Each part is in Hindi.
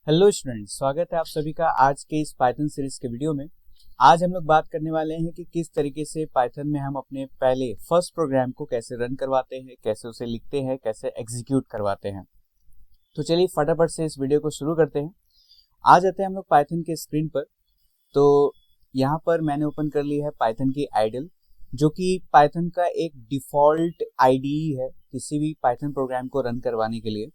हेलो स्टूडेंट्स, स्वागत है आप सभी का आज के इस पाइथन सीरीज के वीडियो में। आज हम लोग बात करने वाले हैं कि किस तरीके से पाइथन में हम अपने पहले फर्स्ट प्रोग्राम को कैसे रन करवाते हैं, कैसे उसे लिखते हैं, कैसे एग्जीक्यूट करवाते हैं। तो चलिए फटाफट से इस वीडियो को शुरू करते हैं। आ जाते हैं हम लोग पाइथन के स्क्रीन पर। तो यहाँ पर मैंने ओपन कर ली है पाइथन की आइडल, जो कि पाइथन का एक डिफॉल्ट आईडीई है किसी भी पाइथन प्रोग्राम को रन करवाने के लिए।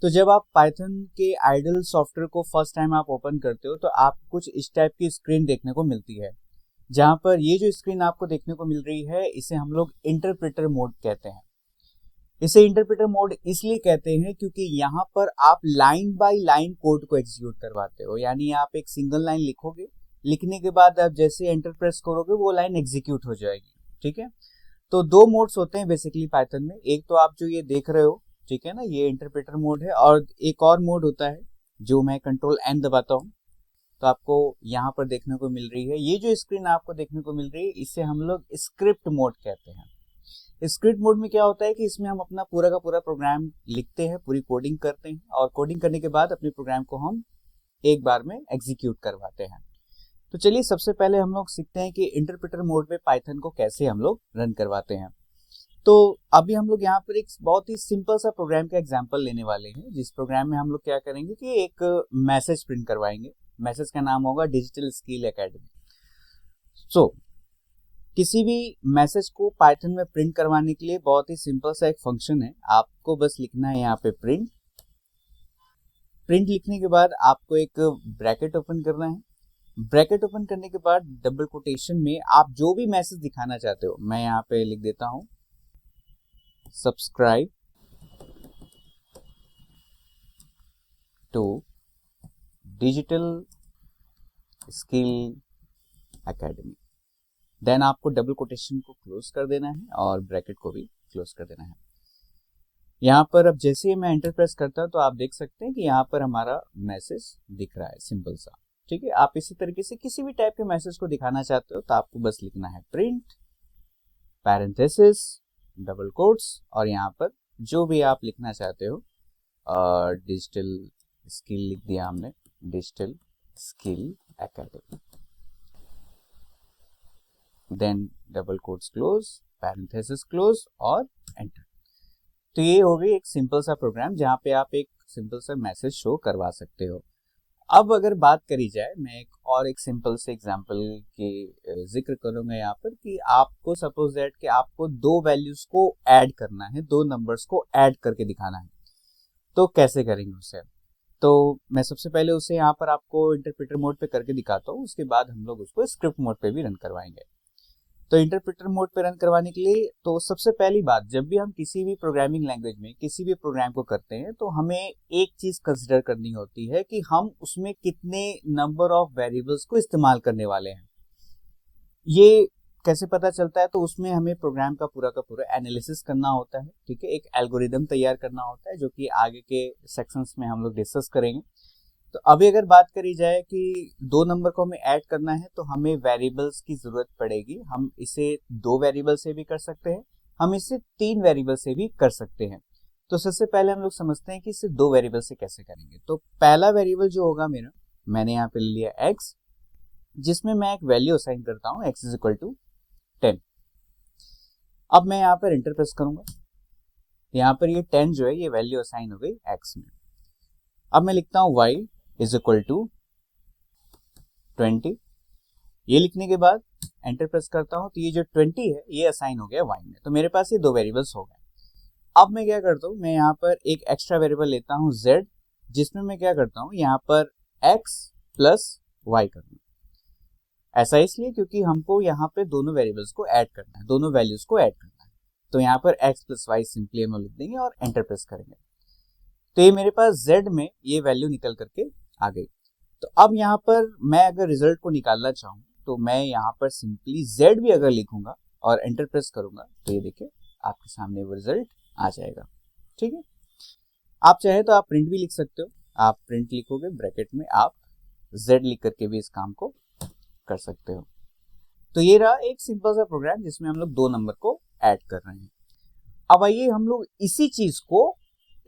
तो जब आप पाइथन के आइडल सॉफ्टवेयर को फर्स्ट टाइम आप ओपन करते हो तो आपको कुछ इस टाइप की स्क्रीन देखने को मिलती है, जहां पर ये जो स्क्रीन आपको देखने को मिल रही है इसे हम लोग इंटरप्रेटर मोड कहते हैं। इसे इंटरप्रेटर मोड इसलिए कहते हैं क्योंकि यहाँ पर आप लाइन बाय लाइन कोड को एग्जीक्यूट करवाते हो, यानी आप एक सिंगल लाइन लिखोगे, लिखने के बाद आप जैसे एंटर प्रेस करोगे वो लाइन एग्जीक्यूट हो जाएगी। ठीक है, तो दो मोड्स होते हैं बेसिकली पाइथन में। एक तो आप जो ये देख रहे हो, ठीक है ना, ये इंटरप्रेटर मोड है, और एक और मोड होता है जो मैं कंट्रोल एन दबाता हूँ तो आपको यहाँ पर देखने को मिल रही है। ये जो स्क्रीन आपको देखने को मिल रही है इसे हम लोग स्क्रिप्ट मोड कहते हैं। स्क्रिप्ट मोड में क्या होता है कि इसमें हम अपना पूरा का पूरा प्रोग्राम लिखते हैं, पूरी कोडिंग करते हैं, और कोडिंग करने के बाद अपने प्रोग्राम को हम एक बार में एग्जीक्यूट करवाते हैं। तो चलिए सबसे पहले हम लोग सीखते हैं कि इंटरप्रेटर मोड में पाइथन को कैसे हम लोग रन करवाते हैं। तो अभी हम लोग यहाँ पर एक बहुत ही सिंपल सा प्रोग्राम का एग्जांपल लेने वाले हैं, जिस प्रोग्राम में हम लोग क्या करेंगे कि एक मैसेज प्रिंट करवाएंगे। मैसेज का नाम होगा डिजिटल स्किल एकेडमी। सो किसी भी मैसेज को पाइथन में प्रिंट करवाने के लिए बहुत ही सिंपल सा एक फंक्शन है। आपको बस लिखना है यहाँ पे प्रिंट। लिखने के बाद आपको एक ब्रैकेट ओपन करना है। ब्रैकेट ओपन करने के बाद डबल कोटेशन में आप जो भी मैसेज दिखाना चाहते हो, मैं यहाँ पे लिख देता हूँ subscribe to digital skill academy. Then आपको डबल कोटेशन को क्लोज कर देना है और ब्रैकेट को भी क्लोज कर देना है। यहाँ पर अब जैसे ही मैं एंटर प्रेस करता हूँ तो आप देख सकते हैं कि यहाँ पर हमारा मैसेज दिख रहा है, सिंपल सा। ठीक है, आप इसी तरीके से किसी भी टाइप के मैसेज को दिखाना चाहते हो तो आपको बस लिखना है प्रिंट पैरेंथेसिस डबल कोट्स और यहाँ पर जो भी आप लिखना चाहते हो, डिजिटल स्किल लिख दिया हमने, digital skill academy. Then double quotes close, parenthesis close और एंटर। तो ये हो गई एक सिंपल सा प्रोग्राम जहाँ पे आप एक सिंपल सा मैसेज शो करवा सकते हो। अब अगर बात करी जाए, मैं एक सिंपल से एग्जांपल के जिक्र करूंगा यहाँ पर कि आपको सपोज दैट कि आपको दो वैल्यूज को ऐड करना है, दो नंबर्स को ऐड करके दिखाना है। तो कैसे करेंगे उसे? तो मैं सबसे पहले उसे यहाँ पर आपको इंटरप्रेटर मोड पे करके दिखाता हूँ, उसके बाद हम लोग उसको स्क्रिप्ट मोड पे भी रन करवाएंगे। तो इंटरप्रेटर मोड पे रन करवाने के लिए तो सबसे पहली बात, जब भी हम किसी भी प्रोग्रामिंग लैंग्वेज में किसी भी प्रोग्राम को करते हैं तो हमें एक चीज कंसिडर करनी होती है कि हम उसमें कितने नंबर ऑफ वेरिएबल्स को इस्तेमाल करने वाले हैं। ये कैसे पता चलता है? तो उसमें हमें प्रोग्राम का पूरा एनालिसिस करना होता है। ठीक है, एक एल्गोरिदम तैयार करना होता है जो कि आगे के सेक्शंस में हम लोग डिस्कस करेंगे। तो अभी अगर बात करी जाए कि दो नंबर को हमें ऐड करना है तो हमें वेरिएबल्स की जरूरत पड़ेगी। हम इसे दो वेरिएबल से भी कर सकते हैं, हम इसे तीन वेरिएबल से भी कर सकते हैं। तो सबसे पहले हम लोग समझते हैं कि इसे दो वेरिएबल से कैसे करेंगे। तो पहला वेरिएबल जो होगा मेरा, मैंने यहाँ पे ले लिया x, जिसमें मैं एक वैल्यू असाइन करता हूँ x इज इक्वल टू 10। अब मैं यहाँ पर एंटर प्रेस करूंगा, यहाँ पर ये 10 जो है ये वैल्यू असाइन हो गई x में। अब मैं लिखता हूँ y इज इक्वल टू 20। ये लिखने के बाद एंटर प्रेस करता हूं तो ये जो 20 है ये असाइन हो गया y में। तो मेरे पास ये दो वेरिएबल्स हो गए। अब मैं क्या करता हूँ, मैं यहाँ पर एक एक्स्ट्रा वेरिएबल लेता हूँ z, जिसमें मैं क्या करता हूँ यहाँ पर x प्लस y करना। ऐसा इसलिए क्योंकि हमको यहाँ पे दोनों वेरिएबल्स को ऐड करना है, दोनों वैल्यूज को ऐड करना है। तो यहाँ पर x प्लस y सिंपली हम लिख देंगे और एंटर प्रेस करेंगे। तो ये मेरे पास z में ये वैल्यू निकल करके आ गई। तो अब यहाँ पर मैं अगर रिजल्ट को निकालना चाहूँ तो मैं यहाँ पर सिंपली z भी अगर लिखूंगा और एंटर प्रेस करूंगा तो ये देखिए आपके सामने वो रिजल्ट आ जाएगा। ठीक है, आप चाहे तो आप प्रिंट भी लिख सकते हो। आप प्रिंट लिखोगे, ब्रैकेट में आप z लिख करके भी इस काम को कर सकते हो। तो ये रहा एक सिंपल सा प्रोग्राम जिसमें हम लोग दो नंबर को ऐड कर रहे हैं। अब आइए हम लोग इसी चीज को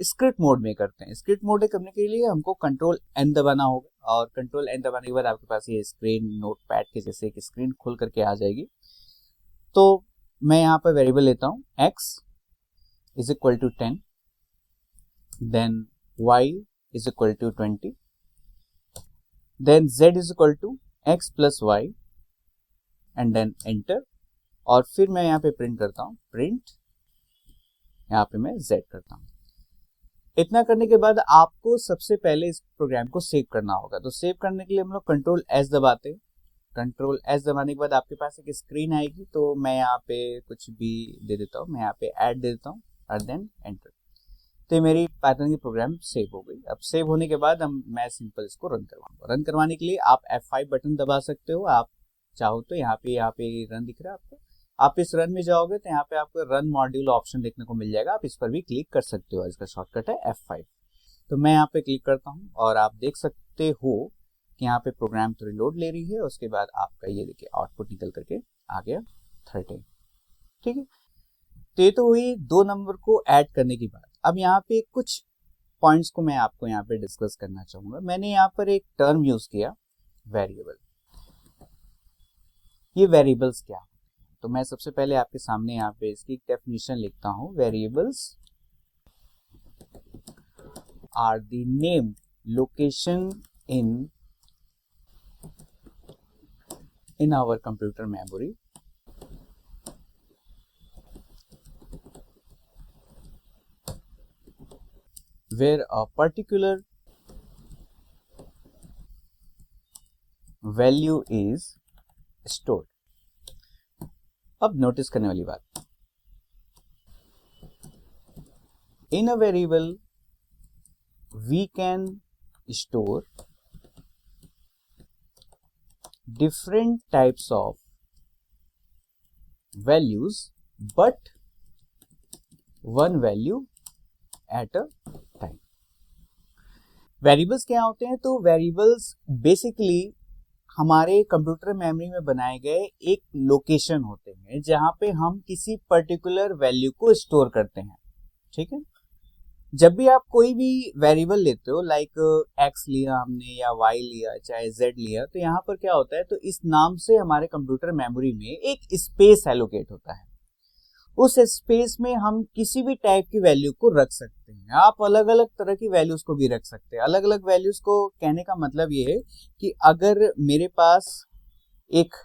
स्क्रिप्ट मोड में करते हैं। स्क्रिप्ट मोड में करने के लिए हमको कंट्रोल एन दबाना होगा और कंट्रोल एन दबाने के बाद आपके पास ये स्क्रीन नोटपैड के जैसे एक स्क्रीन खुल करके आ जाएगी। तो मैं यहाँ पर वेरिएबल लेता हूँ x is equal to 10, then y is equal to 20, then z is equal to x plus y and then enter. और फिर मैं यहाँ पे प्रिंट करता हूँ, प्रिंट, यहाँ पे मैं z करता हूँ। इतना करने के बाद आपको सबसे पहले इस प्रोग्राम को सेव करना होगा। तो सेव करने के लिए हम लोग कंट्रोल एस दबाते हैं। कंट्रोल एस दबाने के बाद आपके पास एक स्क्रीन आएगी। तो मैं यहाँ पे कुछ भी दे देता हूँ, मैं यहाँ पे ऐड दे देता हूँ और देन एंटर। तो ये मेरी पाइथन की प्रोग्राम सेव हो गई। अब सेव होने के बाद मैं सिंपल इसको रन करवाऊंगा। रन करवाने के लिए आप F5 बटन दबा सकते हो। आप चाहो तो यहाँ पे रन दिख रहा है आपको, आप इस रन में जाओगे तो यहाँ पे आपको रन मॉड्यूल ऑप्शन देखने को मिल जाएगा। आप इस पर भी क्लिक कर सकते हो, इसका शॉर्टकट है F5। तो मैं यहाँ पे क्लिक करता हूँ और आप देख सकते हो कि यहाँ पे प्रोग्राम तो रिलोड ले रही है। उसके बाद आपका ये देखिए आउटपुट निकल करके आ गया 13। ठीक है, तो ये तो हुई 2 नंबर को ऐड करने की बात। अब यहाँ पे कुछ पॉइंट्स को मैं आपको यहाँ पे डिस्कस करना चाहूंगा। मैंने यहाँ पर एक टर्म यूज किया, वेरिएबल। ये वेरिएबल्स क्या? तो मैं सबसे पहले आपके सामने यहाँ पे इसकी डेफिनेशन लिखता हूँ। Variables are the name location in our computer memory where a particular value is stored। अब नोटिस करने वाली बात, in a variable we can store different types of values but one value at a time। Variables क्या होते हैं? तो वेरिएबल्स बेसिकली हमारे कंप्यूटर मेमोरी में बनाए गए एक लोकेशन होते हैं जहां पे हम किसी पर्टिकुलर वैल्यू को स्टोर करते हैं। ठीक है, जब भी आप कोई भी वेरिएबल लेते हो, लाइक x लिया हमने या y लिया चाहे z लिया, तो यहाँ पर क्या होता है, तो इस नाम से हमारे कंप्यूटर मेमोरी में एक स्पेस एलोकेट होता है। उस स्पेस में हम किसी भी टाइप की वैल्यू को रख सकते हैं। आप अलग अलग तरह की वैल्यूज को भी रख सकते हैं। अलग अलग वैल्यूज को कहने का मतलब ये है कि अगर मेरे पास एक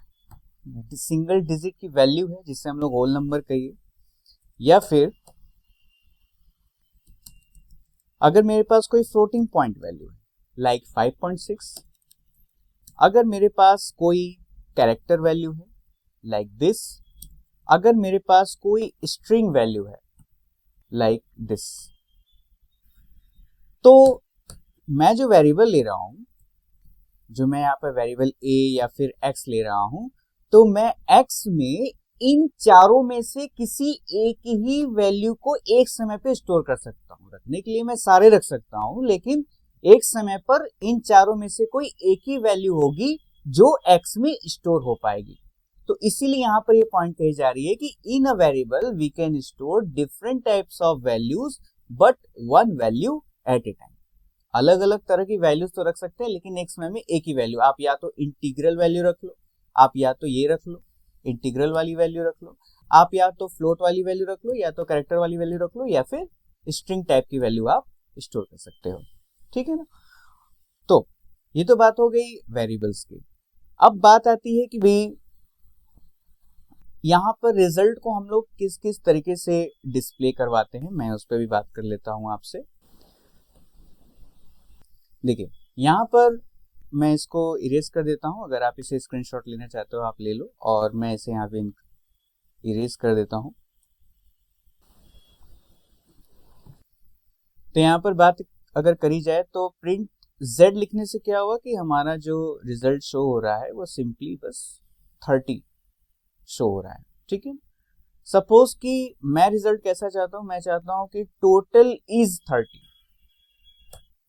सिंगल डिजिट की वैल्यू है जिसे हम लोग होल नंबर कहिए, या फिर अगर मेरे पास कोई फ्लोटिंग पॉइंट वैल्यू है लाइक 5.6, अगर मेरे पास कोई कैरेक्टर वैल्यू है लाइक दिस, अगर मेरे पास कोई स्ट्रिंग वैल्यू है लाइक दिस, तो मैं जो वेरिएबल ले रहा हूं, जो मैं यहाँ पर वेरिएबल a या फिर x ले रहा हूं, तो मैं x में इन चारों में से किसी एक ही वैल्यू को एक समय पे स्टोर कर सकता हूं। रखने के लिए मैं सारे रख सकता हूं, लेकिन एक समय पर इन चारों में से कोई एक ही वैल्यू होगी जो x में स्टोर हो पाएगी। तो इसीलिए यहाँ पर ये पॉइंट कही जा रही है कि in a variable we can store different types of values but one value at a time. अलग अलग तरह की वैल्यूज तो रख सकते हैं, लेकिन एक समय में एक ही वैल्यू। आप या तो इंटीग्रल वैल्यू रख लो, आप या तो ये रख लो इंटीग्रल वाली वैल्यू रख लो, आप या तो फ्लोट वाली वैल्यू रख लो, या तो कैरेक्टर वाली वैल्यू रख लो, या फिर स्ट्रिंग टाइप की वैल्यू आप स्टोर कर सकते हो। ठीक है ना, तो ये तो बात हो गई वेरिएबल्स की। अब बात आती है कि भाई यहाँ पर रिजल्ट को हम लोग किस किस तरीके से डिस्प्ले करवाते हैं, मैं उस पर भी बात कर लेता हूं आपसे। देखिए यहाँ पर मैं इसको इरेज कर देता हूं। अगर आप इसे स्क्रीनशॉट लेना चाहते हो आप ले लो, और मैं इसे यहाँ पे इरेज कर देता हूं। तो यहाँ पर बात अगर करी जाए तो प्रिंट z लिखने से क्या हुआ कि हमारा जो रिजल्ट शो हो रहा है वो सिंपली बस 30 शो हो रहा है। ठीक है, सपोज कि मैं रिजल्ट कैसा चाहता हूं, मैं चाहता हूं कि टोटल इज 30।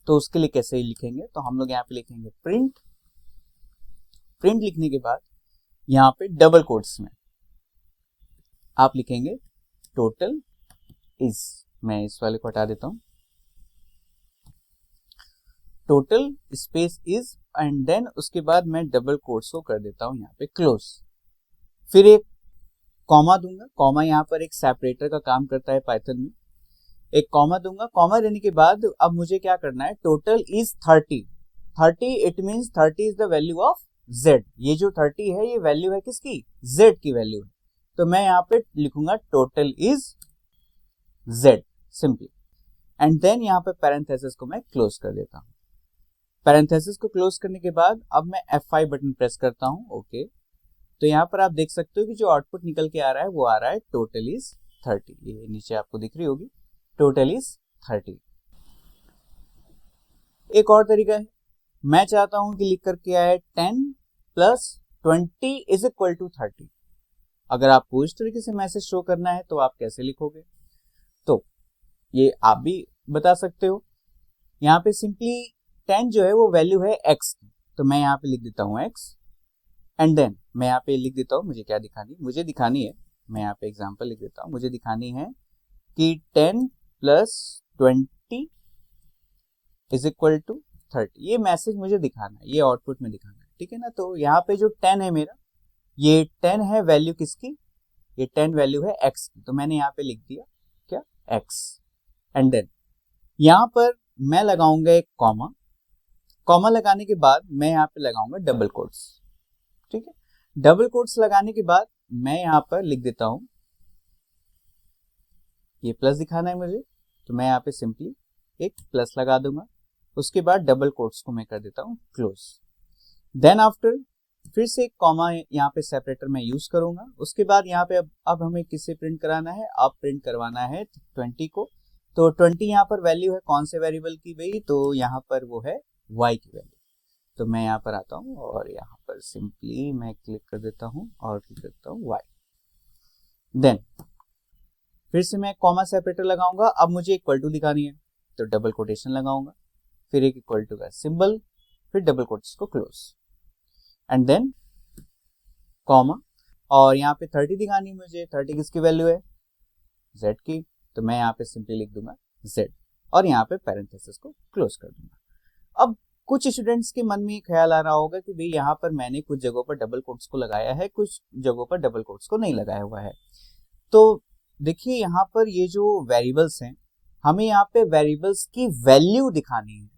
तो उसके लिए कैसे लिखेंगे, तो हम लोग यहाँ पे लिखेंगे प्रिंट। प्रिंट लिखने के बाद यहाँ पे डबल कोट्स में आप लिखेंगे टोटल इज। मैं इस वाले को हटा देता हूं, total space is and then उसके बाद मैं डबल कोट्स को कर देता हूं यहाँ पे क्लोज, फिर एक कॉमा दूंगा। कॉमा यहाँ पर एक सेपरेटर का काम करता है पाइथन में। एक कॉमा दूंगा, कॉमा देने के बाद अब मुझे क्या करना है, total is 30। 30 it means 30 is the value of z। ये जो 30 है ये वैल्यू है किसकी, z की वैल्यू है। तो मैं यहाँ पे लिखूंगा total is z simply, and then यहाँ पे पैरेंथेसिस को मैं क्लोज कर देता हूँ। पैरेंथेसिस को क्लोज करने के बाद अब मैं F5 बटन प्रेस करता हूँ। ओके, तो यहाँ पर आप देख सकते हो कि जो आउटपुट निकल के आ रहा है वो आ रहा है टोटल इज 30। ये नीचे आपको दिख रही होगी, टोटल इज 30। एक और तरीका है, मैं चाहता हूं कि लिख करके आए 10 प्लस 20 इज इक्वल टू 30। अगर आपको इस तरीके से मैसेज शो करना है तो आप कैसे लिखोगे, तो ये आप भी बता सकते हो। यहाँ पे सिंपली 10 जो है वो वैल्यू है x की, तो मैं यहाँ पे लिख देता हूँ x, एंड देन मैं यहाँ पे लिख देता हूँ मुझे क्या दिखानी, मुझे दिखानी है, मैं यहाँ पे एग्जांपल लिख देता हूँ, मुझे दिखानी है कि 10 प्लस 20 इज इक्वल टू 30। ये मैसेज मुझे दिखाना है, ये आउटपुट में दिखाना है, ठीक है ना। तो यहाँ पे जो 10 है मेरा, ये 10 है वैल्यू किसकी, ये 10 वैल्यू है x की, तो मैंने यहाँ पे लिख दिया क्या x, एंड देन यहाँ पर मैं लगाऊंगा एक कॉमा। कॉमा लगाने के बाद मैं यहाँ पे लगाऊंगा डबल कोट्स, ठीक है। डबल कोट्स लगाने के बाद मैं यहाँ पर लिख देता हूं, ये प्लस दिखाना है मुझे, तो मैं यहाँ पे सिंपली एक प्लस लगा दूंगा। उसके बाद डबल कोट्स को मैं कर देता हूं क्लोज। देन आफ्टर फिर से एक कॉमा यहाँ पे सेपरेटर में यूज करूंगा। उसके बाद यहाँ पे अब हमें किससे प्रिंट कराना है, अब प्रिंट करवाना है 20 को। तो 20 यहाँ पर वैल्यू है कौन से वेरिएबल की भाई, तो यहाँ पर वो है y की वैल्यू। तो मैं यहाँ पर आता हूँ और यहाँ पर सिंपली मैं क्लिक कर देता हूँ और क्लिक करता हूँ y। देन फिर से मैं कॉमा सेपरेटर लगाऊंगा। अब मुझे इक्वल टू दिखानी है तो डबल कोटेशन लगाऊंगा, फिर एक इक्वल टू का सिंबल, फिर डबल कोट्स को क्लोज, एंड देन कॉमा, और यहाँ पे 30 दिखानी है मुझे। 30 किसकी वैल्यू है, z की, तो मैं यहाँ पे सिंपली लिख दूंगा z, और यहाँ पे पैरेंथेसिस को क्लोज कर दूंगा। अब कुछ स्टूडेंट्स के मन में ख्याल आ रहा होगा कि भाई यहाँ पर मैंने कुछ जगहों पर डबल कोट्स को लगाया है, कुछ जगहों पर डबल कोट्स को नहीं लगाया हुआ है। तो देखिए यहाँ पर ये जो वेरिएबल्स हैं, हमें यहाँ पे वेरिएबल्स की वैल्यू दिखानी है,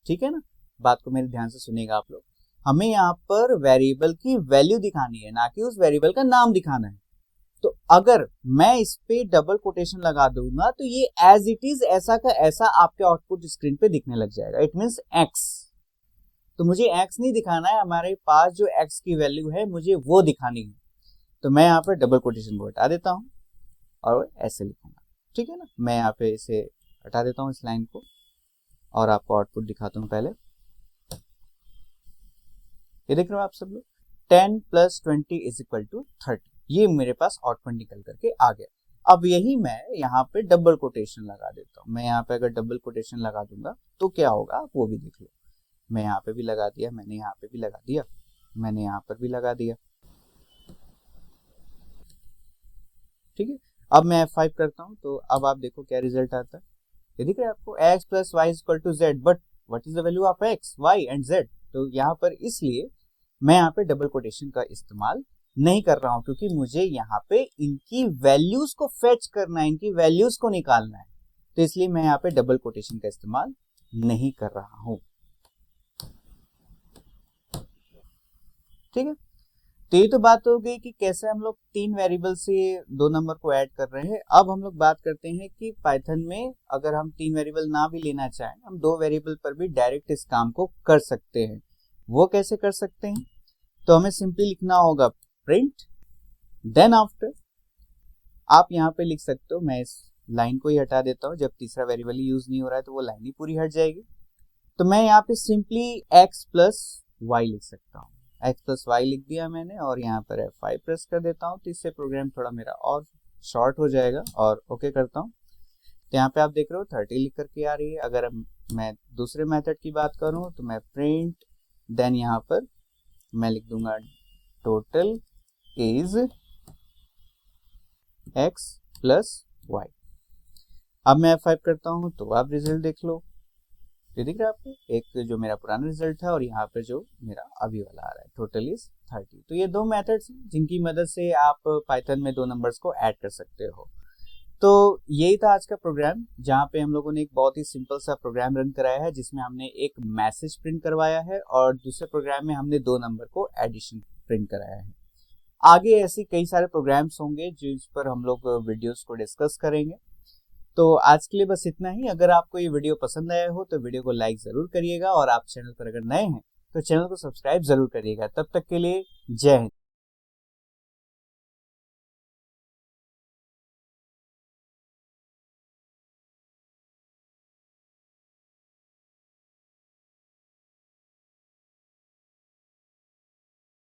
ठीक है ना। बात को मेरे ध्यान से सुनिएगा आप लोग, हमें यहाँ पर वेरिएबल की वैल्यू दिखानी है, ना कि उस वेरिएबल का नाम दिखाना है। तो अगर मैं इस पे डबल कोटेशन लगा दूंगा तो ये एज इट इज ऐसा का ऐसा आपके आउटपुट स्क्रीन पे दिखने लग जाएगा। इट मींस x, तो मुझे x नहीं दिखाना है, हमारे पास जो x की वैल्यू है मुझे वो दिखानी है। तो मैं यहाँ पर डबल कोटेशन को हटा देता हूँ और ऐसे लिखूंगा, ठीक है ना। मैं यहाँ पे इसे हटा देता हूँ इस लाइन को, और आपको आउटपुट दिखाता हूँ। पहले ये देख रहे हो आप सब लोग, 10 प्लस 20 इज इक्वल टू 30, ये मेरे पास आउटपुट निकल करके आ गया। अब यही मैं यहाँ पे डबल कोटेशन लगा देता हूँ। मैं यहाँ पे अगर डबल कोटेशन लगा दूंगा तो क्या होगा आप वो भी देख लो। मैं यहाँ पे भी लगा दिया, मैंने यहाँ पे भी लगा दिया, मैंने यहाँ पर भी लगा दिया, ठीक है। अब मैं F5 करता हूँ तो अब आप देखो क्या रिजल्ट आता है। ये दिख रहा है आपको, x plus y is equal to z, but what is the value of x, y and z। तो यहाँ पर इसलिए मैं यहाँ पे डबल कोटेशन का इस्तेमाल नहीं कर रहा हूँ, क्योंकि मुझे यहाँ पे इनकी वैल्यूज को फेच करना है, इनकी वैल्यूज को निकालना है, तो इसलिए मैं यहाँ पे डबल कोटेशन का इस्तेमाल नहीं कर रहा हूँ, ठीक है। तो ये तो बात हो गई कि कैसे हम लोग 3 वेरिएबल से 2 नंबर को ऐड कर रहे हैं। अब हम लोग बात करते हैं कि पाइथन में अगर हम 3 वेरिएबल ना भी लेना चाहें, हम 2 वेरिएबल पर भी डायरेक्ट इस काम को कर सकते हैं। वो कैसे कर सकते हैं, तो हमें सिंपली लिखना होगा प्रिंट, देन आफ्टर आप यहाँ पे लिख सकते हो, मैं इस लाइन को ही हटा देता हूँ, जब तीसरा वेरिएबल ही यूज नहीं हो रहा है तो वो लाइन ही पूरी हट जाएगी। तो मैं यहाँ पे सिंपली x प्लस वाई लिख सकता हूँ, x प्लस वाई लिख दिया मैंने, और यहाँ पर F5 प्रेस कर देता हूँ, तो इससे प्रोग्राम थोड़ा मेरा और शॉर्ट हो जाएगा, और ओके करता हूँ। तो यहाँ पे आप देख रहे हो 30 लिख करके आ रही है। अगर मैं दूसरे मेथड की बात करूँ तो मैं प्रिंट, देन यहाँ पर मैं लिख दूंगा total is x plus y. अब मैं F5 करता हूँ तो आप रिजल्ट देख लो, ये दिख रहा है आपको, एक जो मेरा पुराना रिजल्ट था और यहाँ पे जो मेरा अभी वाला आ रहा है, टोटल इज 30। तो ये दो मेथड्स हैं जिनकी मदद से आप पाइथन में दो नंबर्स को ऐड कर सकते हो। तो यही था आज का प्रोग्राम, जहाँ पे हम लोगों ने एक बहुत ही सिंपल सा प्रोग्राम रन कराया है, जिसमें हमने एक मैसेज प्रिंट करवाया है और दूसरे प्रोग्राम में हमने दो नंबर को एडिशन प्रिंट कराया है। आगे ऐसे कई सारे प्रोग्राम्स होंगे जिस पर हम लोग वीडियोस को डिस्कस करेंगे। तो आज के लिए बस इतना ही। अगर आपको ये वीडियो पसंद आया हो तो वीडियो को लाइक जरूर करिएगा, और आप चैनल पर अगर नए हैं तो चैनल को सब्सक्राइब जरूर करिएगा। तब तक के लिए जय हिंद।